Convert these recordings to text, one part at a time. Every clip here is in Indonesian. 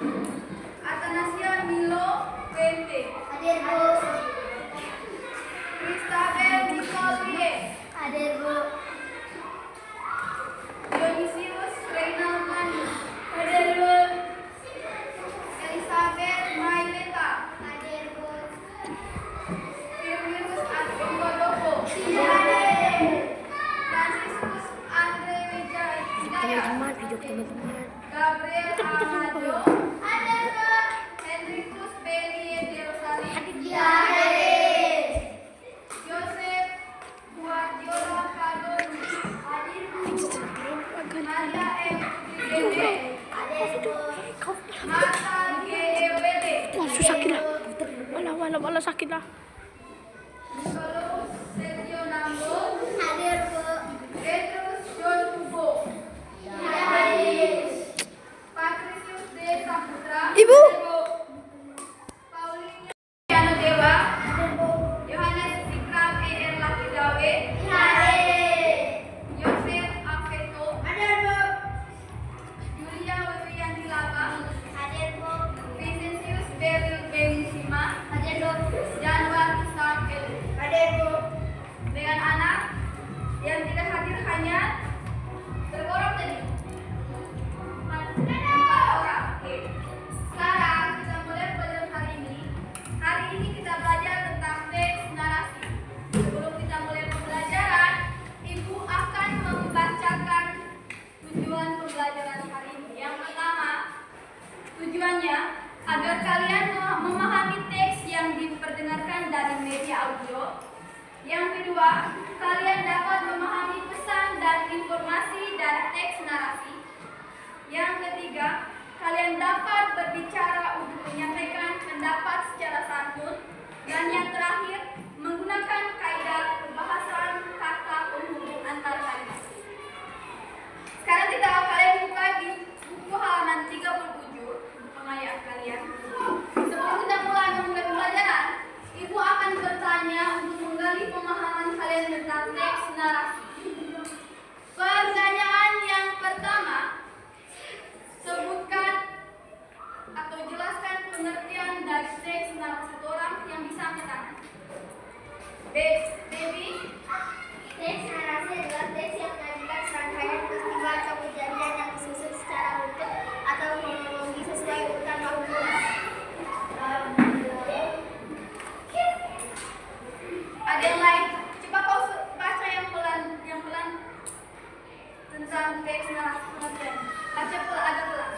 Atanasia Milo Puente. Hadir Bu. Christabel Nicole. Hadir Bu. Dionysius Reynald Mani. Hadir Bu. Elizabeth Maileta. Hadir Bu. Firminus Adongodoko. Hadir. Franciscus Andre Meja Hidayat. Video teman-teman. Gabriel Ahmado. Hadir Bu. Henricus Belli de Rosario. Hadir. Joseph Guardiola Cardoni. Hadir Bu. Maria M. Putri. Hadir Bu. Marta G.E.W.D. Wah, sakit lah. Wala sakit lah. Nicholas Sergio Nambo. Hadir Bu. Petrus John Hugo. Hadir. Patricius D. Saputra. Ibu. Paulinia Piano Dewa. Hadir Bu. Yohanes Fikram E.R. Lakidawe. Hadir. Yosef Afeto. Hadir Bu. Julia Wiwiyanti Laba. Hadir Bu. Vincentius Beryl Benisima. Hadir Bu. Januar Isaac El. Hadir Bu. Dengan anak yang tidak hadir hanya berapa tadi? 4 orang. Oke. Sekarang kita mulai pelajaran hari ini. Hari ini kita belajar tentang teks narasi. Sebelum kita mulai pembelajaran, Ibu akan membacakan tujuan pembelajaran hari ini. Yang pertama, tujuannya agar kalian memahami teks yang diperdengarkan dari media audio. Yang kedua, kalian dapat memahami pesan dan informasi dari teks narasi. Yang ketiga, kalian dapat berbicara untuk menyampaikan pendapat secara santun. Dan yang terakhir, menggunakan kaidah pembahasan kata penghubung antar kalimat. Sekarang kalian buka di buku halaman 37 untuk pengayaan kalian. Sebelum kita mulai pembelajaran, Ibu akan bertanya untuk menggali pemahaman kalian tentang teks narasi. Pertanyaan yang pertama, sebutkan atau jelaskan pengertian dari teks narasi. Satu orang yang bisa angkat tangan. Baby. Teks narasi adalah teks yang menyajikan serangkaian peristiwa atau kejadian yang disusun secara runtut atau kronologi sesuai urutan waktu. Ada yang lain? Coba kau baca yang pelan tentang teks narasi pengertian. Baca agak pelan.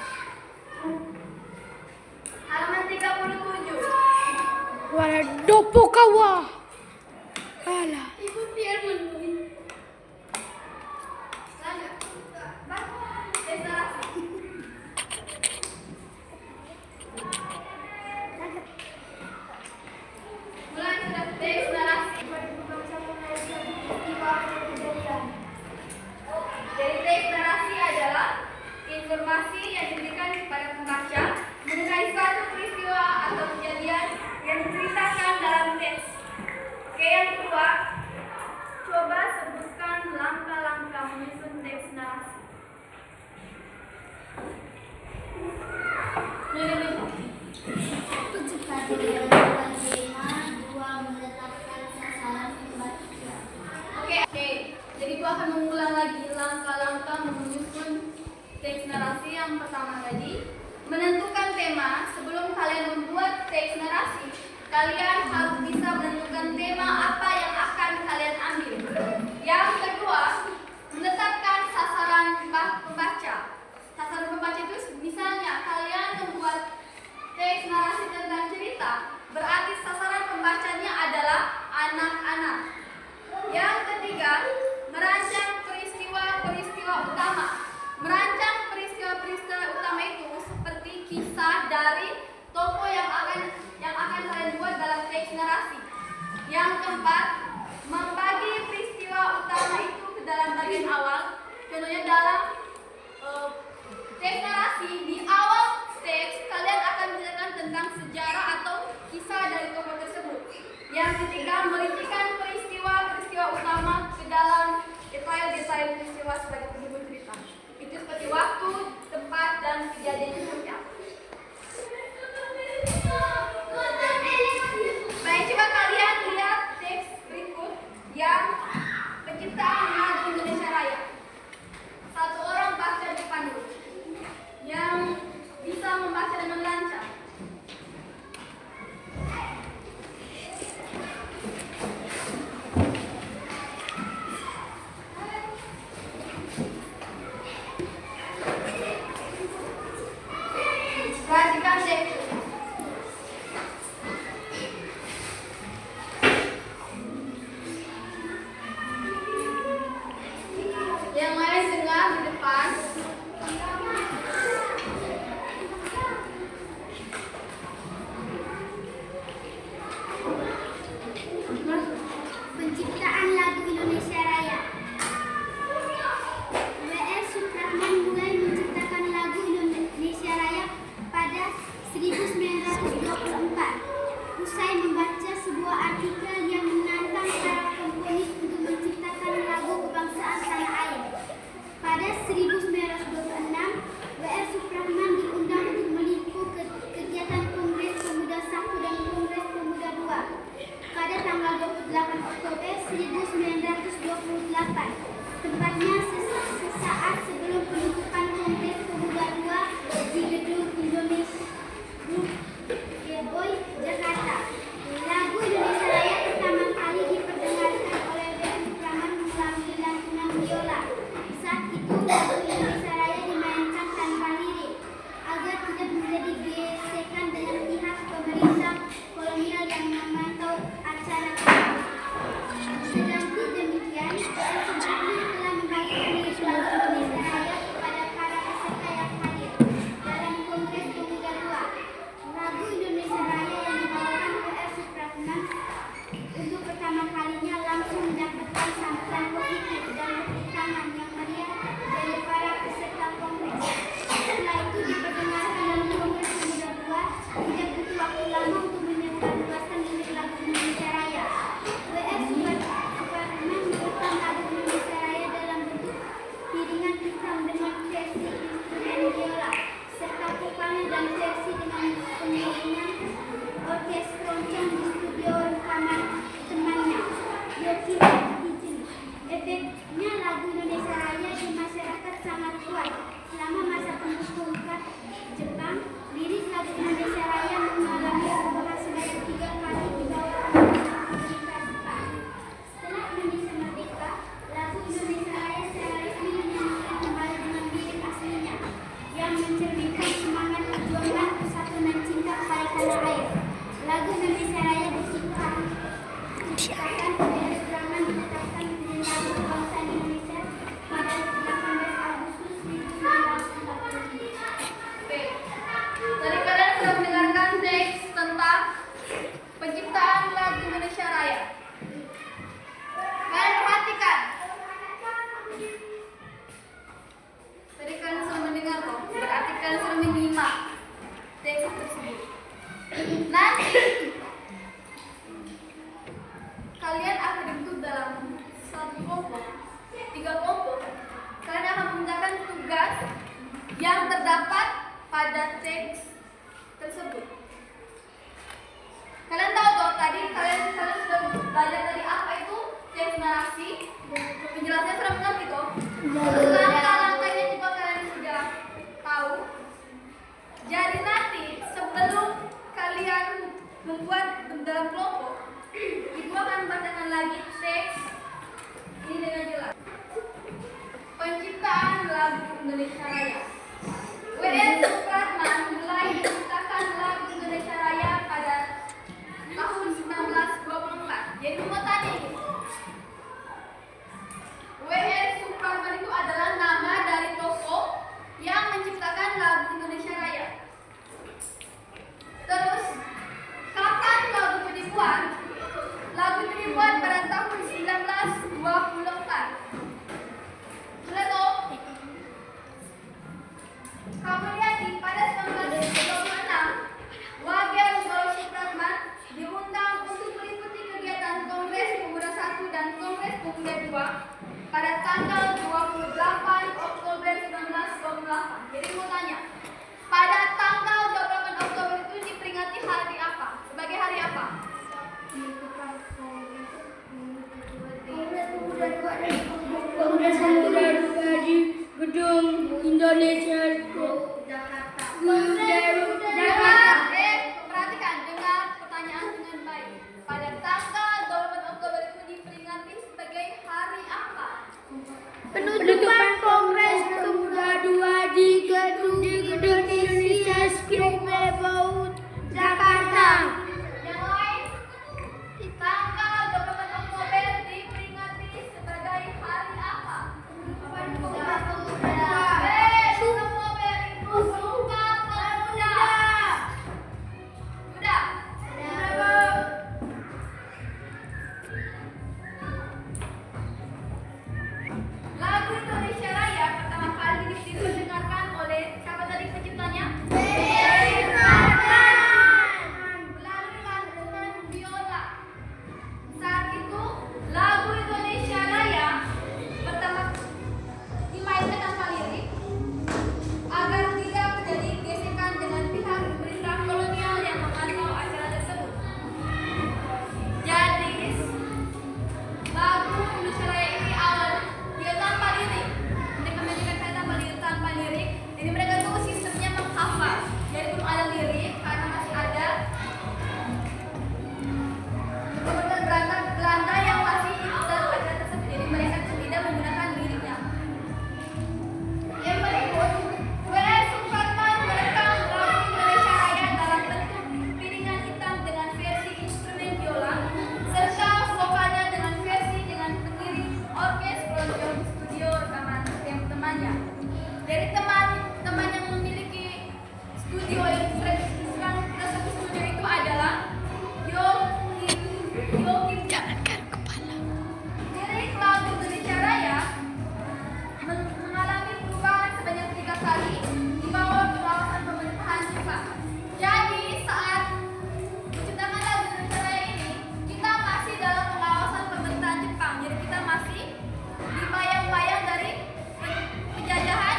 Halaman 37. Wala dopo kawa. Alah. Ibu biar menuin. Lanjut. Baca teks narasi. Mulai sudah teks narasi. Jadi teks narasi adalah informasi yang diberikan kepada pembaca mengenai suatu peristiwa atau kejadian yang diceritakan dalam teks. Oke, yang kedua, coba sebutkan langkah-langkah menyusun teks narasi. Menciptakan tema, dua menetapkan sasaran pembaca. Oke. Jadi gua akan mengulang lagi langkah-langkah menyusun teks narasi. Yang pertama tadi, menentukan tema. Sebelum kalian membuat teks narasi, kalian harus bisa menentukan tema apa yang akan kalian ambil. Yang kedua, menetapkan sasaran pembaca. Sasaran pembaca itu misalnya kalian membuat teks narasi tentang cerita, berarti sasaran pembacanya adalah anak-anak. Yang ketiga, merancang peristiwa-peristiwa utama. Merancang peristiwa-peristiwa utama itu seperti kisah dari tokoh yang akan kalian buat dalam teks narasi. Yang keempat, membagi peristiwa utama itu ke dalam bagian awal. Contohnya dalam teks narasi, di awal teks kalian akan menceritakan tentang sejarah atau kisah dari tokoh tersebut. Yang ketiga, merincikan peristiwa-peristiwa utama ke dalam detail-detail peristiwa sebagai penghubung cerita. Itu seperti waktu, tempat, dan kejadiannya seperti apa. pada tanggal 28 Oktober 1928. Jadi mau tanya, pada tanggal 28 Oktober itu diperingati hari apa? Sebagai hari apa? Kongres Pemuda di Gedung Indonesia Jakarta. Perhatikan, dengar pertanyaan dengan baik. Pada tanggal 28 Oktober itu diperingati sebagai hari apa? Penutupan Kongres Pemuda II di Gedung Indonesia Square, Jakarta. Yang lain, tanggal 28 Oktober diperingati sebagai hari apa? Sumpah Pemuda itu Sumpah Pemuda. Sudah? Lagu Indonesia Raya pertama kali didengarkan oleh siapa tadi penciptanya? Melalui lantunan biola. Saat itu lagu Indonesia Raya pertama dimainkan tanpa lirik agar tidak terjadi gesekan dengan pihak pemerintah kolonial yang memantau acara tersebut. Jadi lagu Indonesia Raya ini awalnya dia tanpa lirik. Mereka menyanyikan saya tanpa lirik. Jadi mereka tuh sistemnya menghafal. Jadi belum ada lirik karena masih ada kemudian Belanda yang masih ikut dalam acara tersebut. Jadi mereka tidak menggunakan liriknya. Yang berikut, W.R. Supratman merekam lagu Indonesia Raya dalam bentuk piringan hitam dengan versi instrumen biola serta vokalnya dengan versi dengan pengiring orkes Bronjong studio rekaman temannya. Dari teman-teman yang memiliki studio yang sedang kita sebut studio itu adalah Yogi. Jangankan kepala. Lirik lagu Indonesia Raya mengalami perubahan sebanyak 3 kali di bawah pengawasan pemerintahan Jepang. Jadi saat menciptakan lagu Indonesia Raya ini, kita masih dalam pengawasan pemerintahan Jepang. Jadi kita masih dibayang-bayang dari penjajahan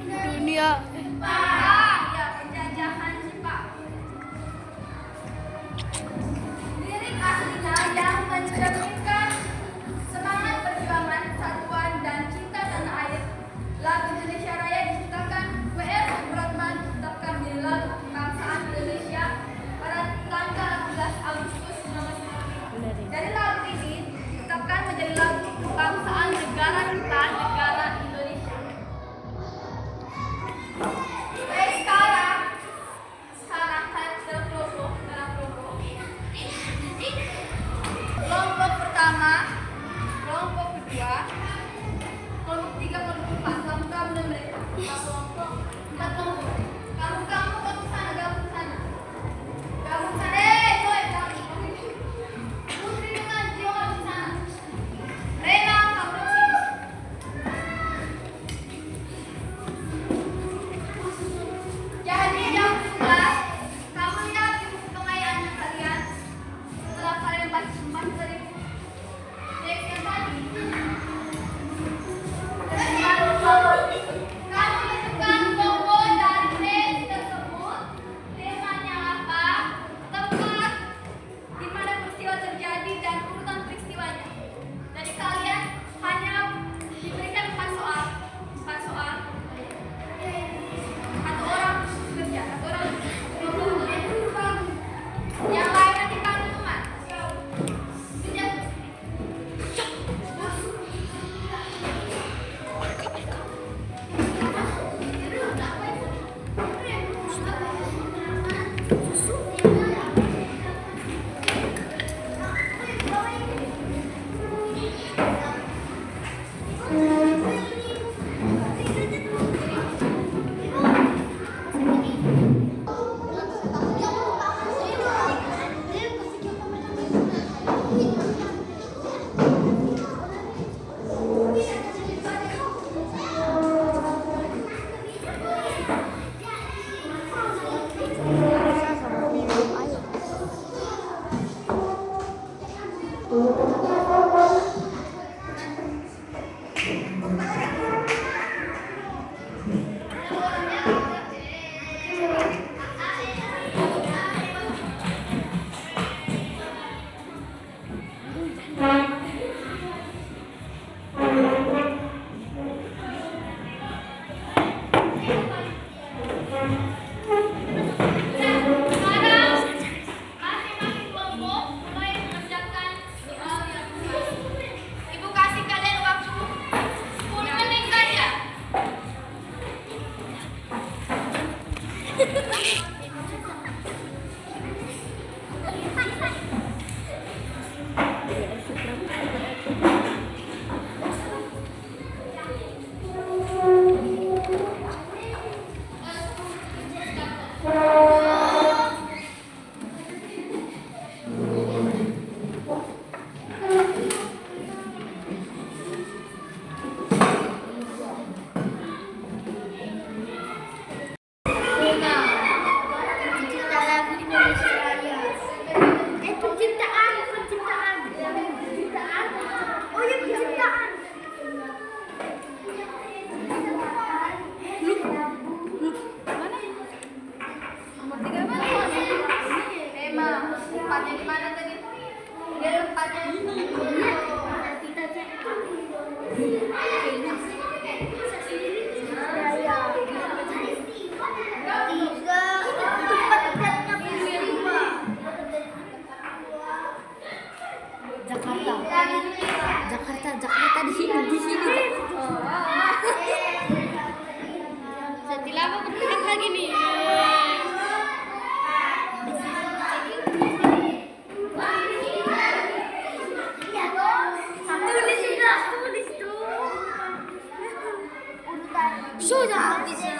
Dunia. Jepang. Ya, penjajahan Jepang. Lirik aslinya yang mencerminkan semangat perjuangan, persatuan, dan cinta tanah air. Lagu Indonesia Raya diciptakan W.R. Supratman ditetapkan menjadi lagu kebangsaan Indonesia pada tanggal 18 Agustus 1945. Dari lagu ini ditetapkan menjadi lagu kebangsaan negara kita, negara Indonesia. Oke, sekarang kalian dalam kelompok. Kelompok pertama, kelompok kedua, kelompok tiga, kelompok empat. Kamu dan mereka. Empat kelompok. Kamu gabung sana, gabung sana. Gabung sana. Boy, gabung. Putri dengan Gio gabung sana. Rena, kamu sini. Jadi jam 11, kamu lihat di buku pengayaannya kalian. Setelah kalian baca dari teks yang tadi, kamu tentukan logo dan teks tersebut. Temanya apa? Tempat di mana peristiwa terjadi dan urutan peristiwanya. Jadi kalian hanya diberikan 4 soal. 4 soal. Satu orang kerja, satu orang yang lain nanti kamu teman. Sudah. Kita cek. Jakarta di sini. Setelah aku bergerak lagi nih. Sudah bisa.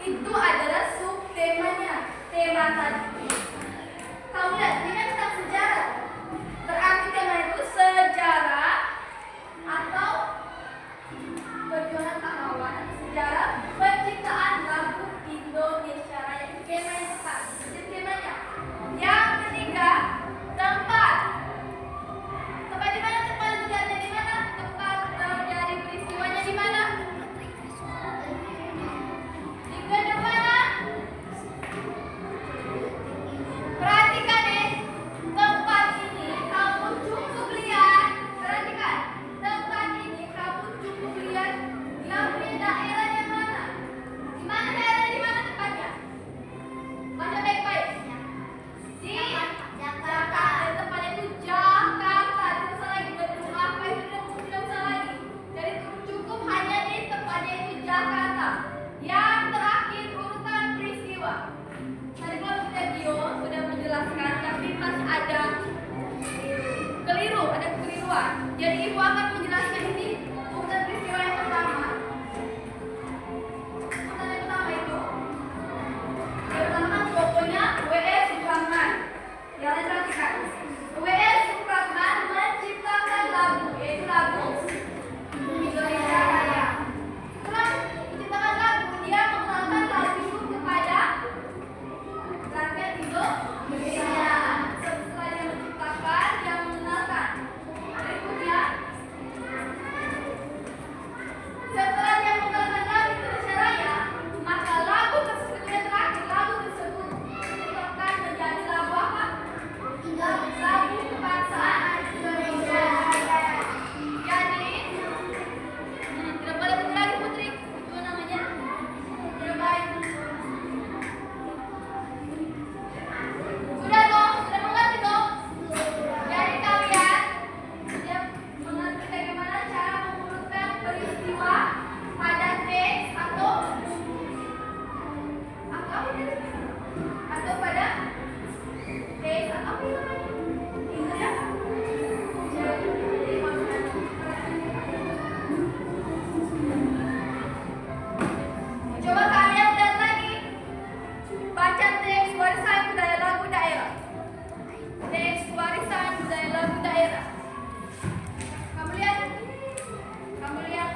itu adalah subtemanya. Tema tadi. Kamu lihat, ini kan tentang sejarah. Berarti tema itu sejarah atau perjuangan pahlawan, sejarah penciptaan lagu Indonesia Raya. Tema yang tepat. Itu temanya. Yang ketiga, tempat. Tempat di mana? Tempat sejarahnya di mana? Tempat dari peristiwanya di mana? Di gedung mana? Perhatikan nih, tempat ini kamu cukup lihat. Perhatikan, tempat ini kamu cukup lihat. Yang punya daerahnya mana? Di mana daerahnya? Di mana tempatnya? Baca baik-baik. Di Jakarta. Tempatnya itu Jakarta. Tidak usah lagi gedung apa itu, tidak usah lagi. Jadi cukup hanya di tempatnya itu Jakarta. Yang terakhir urutan peristiwa. Tadi kalau video sudah menjelaskan, tapi masih ada keliru, ada kekeliruan. Jadi ibu akan menjelaskan ini urutan peristiwa yang pertama. Urutan yang pertama itu, yang pertama kan pokoknya W.R. Supratman. Yang lain perhatikan. W.R. Supratman menciptakan lagu, yaitu lagu Indonesia Raya. Setelah menciptakan lagu, dia mengenalkan lagu itu kepada rakyat Indonesia. Setelah dia menciptakan, dia mengenalkan. Berikutnya, setelah dia mengenalkan lagu Indonesia Raya, maka lagu tersebut yang terakhir, lagu tersebut ditetapkan menjadi lagu apa? Lagu kebangsaan Indonesia Raya. Jadi, tidak boleh begitu lagi Putri. Itu namanya tidak baik. Sudah dong, sudah mengerti dong? Jadi kalian sudah mengerti bagaimana cara mengurutkan peristiwa pada teks atau pada teks atau apa namanya? Ingat ya? Jadi coba kalian lihat lagi. Baca teks warisan budaya lagu daerah. Teks warisan budaya lagu daerah. Kamu lihat? Kamu lihat?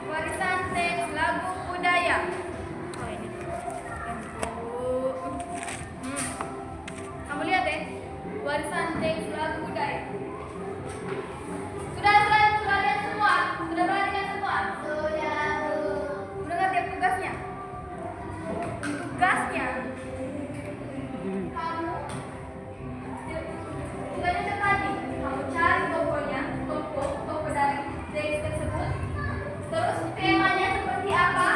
Warisan teks lagu budaya. Oh ini. Kamu lihat deh. Warisan teks lagu budaya. Sudah lihat semua? Sudah perhatikan semua? Sudah ngerti tugasnya? Tugasnya kamu tugasnya tadi kamu cari toko dari teks tersebut, terus temanya seperti apa,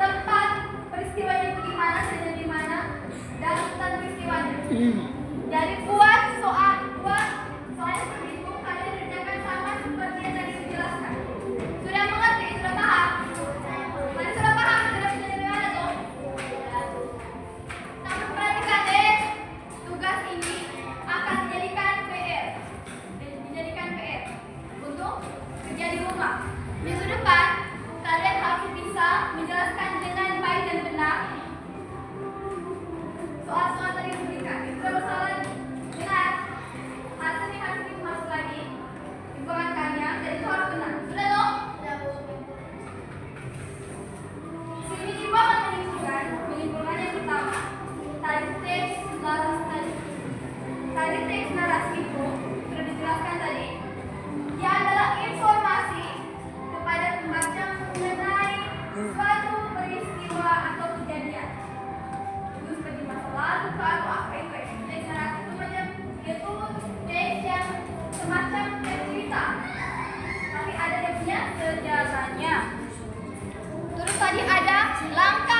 tempat peristiwanya itu di mana, saja di mana, dan urutan peristiwanya. Jadi buat soalnya seperti itu kalian kerjakan sama seperti yang tadi dijelaskan. Sudah mengerti? Sudah paham? Tadi sudah paham? Sudah bisa dari mana tuh? Kamu perhatikan deh, tugas ini akan dijadikan PR untuk kerja di rumah. Minggu depan kalian harus bisa menjelaskan dengan baik dan benar soal-soal tadi yang diberikan. Itu masalah dengan hasil masuk lagi informasikannya, dan itu harus benar. Sudah dong? Sini ibu akan menyimpulkan yang pertama. Tadi teks narasi itu sudah dijelaskan tadi. Dia adalah informasi kepada pembaca mengenai suatu peristiwa atau kejadian. Itu seperti masa lalu atau apa itu. Teks narasi itu macam itu teks yang semacam cerita, tapi ada dia punya sejarahnya. Terus tadi ada langkah